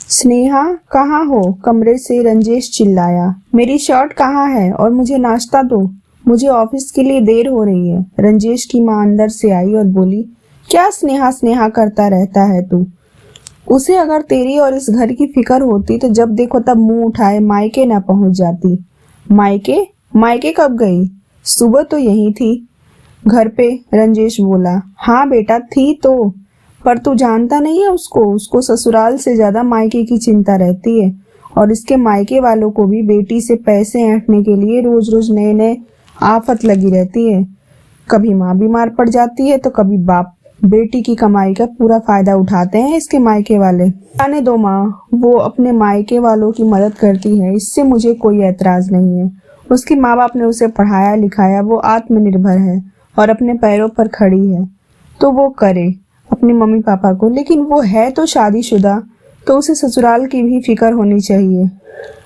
स्नेहा कहाँ हो? कमरे से रंजेश चिल्लाया। मेरी शर्ट कहाँ है और मुझे नाश्ता दो, मुझे ऑफिस के लिए देर हो रही है। रंजेश की माँ अंदर से आई और बोली, क्या स्नेहा स्नेहा करता रहता है तू? उसे अगर तेरी और इस घर की फिक्र होती तो जब देखो तब मुंह उठाए मायके न पहुंच जाती। मायके? मायके कब गई? सुबह तो यही थी घर पे। रंजेश बोला। हाँ बेटा थी तो, पर तू जानता नहीं है उसको ससुराल से ज्यादा मायके की चिंता रहती है। और इसके मायके वालों को भी बेटी से पैसे ऐंठने के लिए रोज रोज नए नए आफत लगी रहती है। कभी माँ बीमार पड़ जाती है तो कभी बाप। बेटी की कमाई का पूरा फायदा उठाते हैं इसके मायके वाले। आने दो माँ, वो अपने मायके वालों की मदद करती है, इससे मुझे कोई एतराज नहीं है। उसके माँ बाप ने उसे पढ़ाया लिखाया, वो आत्मनिर्भर है और अपने पैरों पर खड़ी है, तो वो करे अपने मम्मी पापा को। लेकिन वो है तो शादीशुदा, तो उसे ससुराल की भी फिक्र होनी चाहिए।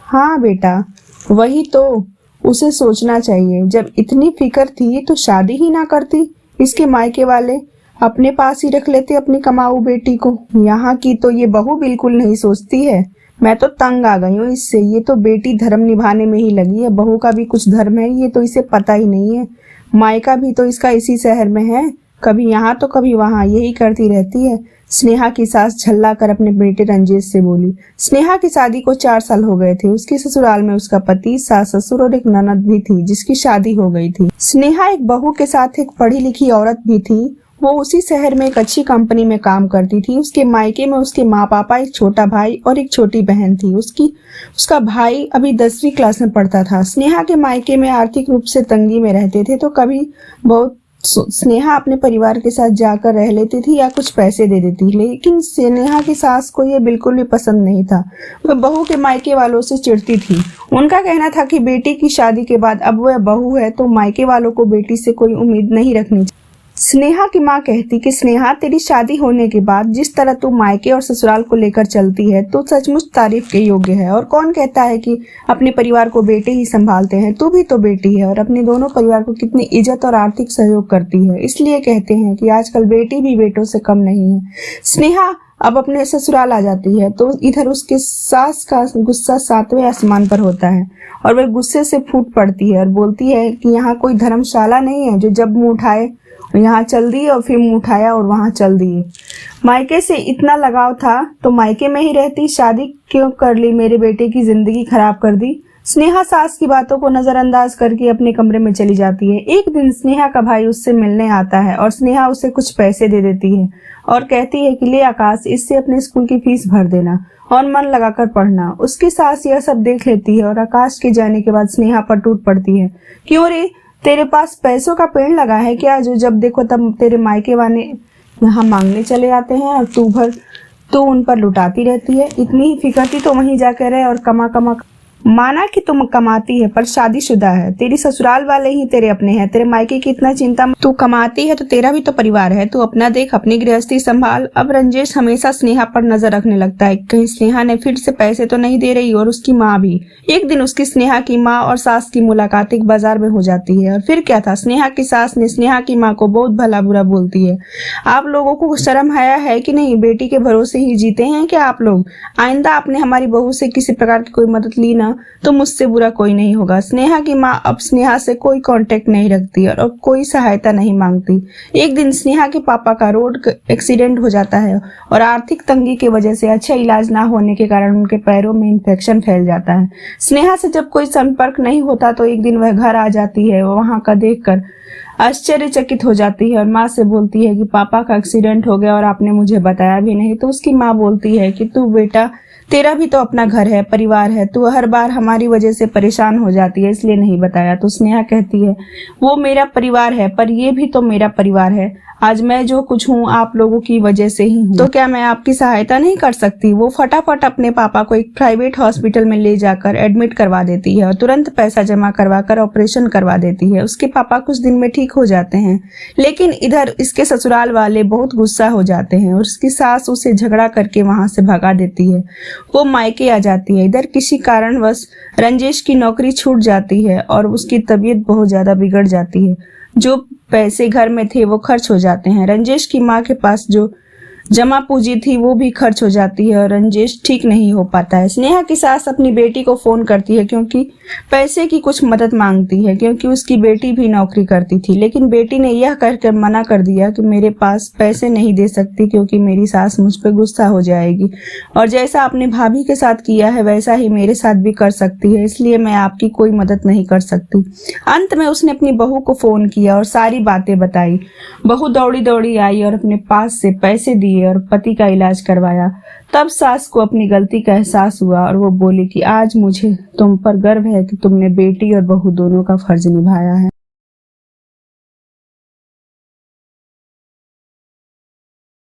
हाँ बेटा, वही तो उसे सोचना चाहिए। जब इतनी फिक्र थी तो शादी ही ना करती। इसके मायके वाले अपने पास ही रख लेते अपनी कमाऊ बेटी को। यहाँ की तो ये बहू बिल्कुल नहीं सोचती है। मैं तो तंग आ गई हूँ इससे। ये तो बेटी धर्म निभाने में ही लगी है, बहू का भी कुछ धर्म है, ये तो इसे पता ही नहीं है। मायका भी तो इसका इसी शहर में है, कभी यहाँ तो कभी वहाँ, यही करती रहती है। स्नेहा की सास झल्ला कर अपने बेटे रंजेश से बोली। स्नेहा की शादी को 4 साल हो गए थे। उसके ससुराल में उसका पति, सास ससुर और एक ननद भी थी जिसकी शादी हो गई थी। स्नेहा एक बहू के साथ एक पढ़ी लिखी औरत भी थी। वो उसी शहर में एक अच्छी कंपनी में काम करती थी। उसके मायके में उसके माँ पापा, एक छोटा भाई और एक छोटी बहन थी। उसका भाई अभी 10वीं क्लास में पढ़ता था। स्नेहा के मायके में आर्थिक रूप से तंगी में रहते थे, तो कभी बहुत स्नेहा अपने परिवार के साथ जाकर रह लेती थी या कुछ पैसे दे देती। लेकिन स्नेहा की सास को यह बिल्कुल भी पसंद नहीं था। वह बहू के मायके वालों से चिढ़ती थी। उनका कहना था कि बेटी की शादी के बाद अब वह बहू है तो मायके वालों को बेटी से कोई उम्मीद नहीं रखनी। स्नेहा की माँ कहती कि स्नेहा, तेरी शादी होने के बाद जिस तरह तू मायके और ससुराल को लेकर चलती है तो सचमुच तारीफ के योग्य है। और कौन कहता है कि अपने परिवार को बेटे ही संभालते हैं? तू भी तो बेटी है और अपने दोनों परिवार को कितनी इज्जत और आर्थिक सहयोग करती है। इसलिए कहते हैं कि आजकल बेटी भी बेटों से कम नहीं है। स्नेहा अब अपने ससुराल आ जाती है तो इधर उसके सास का गुस्सा 7वें आसमान पर होता है और वह गुस्से से फूट पड़ती है और बोलती है कि यहाँ कोई धर्मशाला नहीं है जो जब मुंह उठाए यहाँ चल दी और फिर मुंह उठाया और वहां चल दी। मायके से इतना लगाव था तो मायके में ही रहती, शादी क्यों कर ली? मेरे बेटे की जिंदगी खराब कर दी। स्नेहा सास की बातों को नजरअंदाज करके अपने कमरे में चली जाती है। एक दिन स्नेहा का भाई उससे मिलने आता है और स्नेहा उसे कुछ पैसे दे देती है और कहती है कि ले आकाश, इससे अपने स्कूल की फीस भर देना और मन लगाकर पढ़ना। उसकी सास यह सब देख लेती है और आकाश के जाने के बाद स्नेहा पर टूट पड़ती है। क्यों रे, तेरे पास पैसों का पेड़ लगा है क्या, जो जब देखो तब तेरे मायके वाले यहाँ मांगने चले आते हैं और तू उन पर लुटाती रहती है? इतनी ही फिक्र थी तो वहीं जाकर रहे और कमा माना कि तुम कमाती है पर शादीशुदा है। तेरी ससुराल वाले ही तेरे अपने हैं, तेरे मायके की इतना चिंता। तू कमाती है तो तेरा भी तो परिवार है, तू अपना देख, अपनी गृहस्थी संभाल। अब रंजेश हमेशा स्नेहा पर नजर रखने लगता है, कहीं स्नेहा ने फिर से पैसे तो नहीं दे रही। और उसकी माँ भी। एक दिन उसकी स्नेहा की माँ और सास की मुलाकात एक बाजार में हो जाती है और फिर क्या था, स्नेहा की सास ने स्नेहा की माँ को बहुत भला बुरा बोलती है। आप लोगों को शर्म आया है कि नहीं? बेटी के भरोसे ही जीते हैं क्या आप लोग? आइंदा आपने हमारी बहू से किसी प्रकार की कोई मदद ली ना तो मुझसे बुरा कोई नहीं होगा। स्नेहा की माँ अब स्नेहा से कोई कांटेक्ट नहीं रखती और अब कोई सहायता नहीं मांगती। एक दिन स्नेहा के पापा का रोड एक्सीडेंट हो जाता है और आर्थिक तंगी की वजह से अच्छा इलाज ना होने के कारण उनके पैरों में इन्फेक्शन फैल जाता है। स्नेहा से जब कोई संपर्क नहीं होता तो एक दिन वह घर आ जाती है। वहां का देखकर आश्चर्यचकित हो जाती है और माँ से बोलती है कि पापा का एक्सीडेंट हो गया और आपने मुझे बताया भी नहीं। तो उसकी माँ बोलती है कि तू बेटा, तेरा भी तो अपना घर है, परिवार है, तू हर बार हमारी वजह से परेशान हो जाती है इसलिए नहीं बताया। तो स्नेहा कहती है, वो मेरा परिवार है पर ये भी तो मेरा परिवार है। आज मैं जो कुछ हूँ आप लोगों की वजह से ही हूँ, तो क्या मैं आपकी सहायता नहीं कर सकती? वो फटाफट अपने पापा को एक प्राइवेट हॉस्पिटल में ले जाकर एडमिट करवा देती है और तुरंत पैसा जमा करवाकर ऑपरेशन करवा देती है। उसके पापा कुछ दिन में ठीक हो जाते हैं, लेकिन इधर इसके ससुराल वाले बहुत गुस्सा हो जाते हैं और उसकी सास उसे झगड़ा करके वहां से भगा देती है। वो मायके आ जाती है। इधर किसी कारणवश रंजेश की नौकरी छूट जाती है और उसकी तबीयत बहुत ज्यादा बिगड़ जाती है। जो पैसे घर में थे वो खर्च हो जाते हैं। रंजेश की माँ के पास जो जमा पूंजी थी वो भी खर्च हो जाती है और रंजेश ठीक नहीं हो पाता है। स्नेहा की सास अपनी बेटी को फोन करती है क्योंकि पैसे की कुछ मदद मांगती है, क्योंकि उसकी बेटी भी नौकरी करती थी, लेकिन बेटी ने यह कहकर मना कर दिया कि मेरे पास पैसे नहीं दे सकती क्योंकि मेरी सास मुझ पर गुस्सा हो जाएगी और जैसा आपने भाभी के साथ किया है वैसा ही मेरे साथ भी कर सकती है, इसलिए मैं आपकी कोई मदद नहीं कर सकती। अंत में उसने अपनी बहू को फोन किया और सारी बातें बताई। बहू दौड़ी दौड़ी आई और अपने पास से पैसे दिए और पति का इलाज करवाया। तब सास को अपनी गलती का एहसास हुआ और वो बोली कि आज मुझे तुम पर गर्व है कि तुमने बेटी और बहू दोनों का फर्ज निभाया है।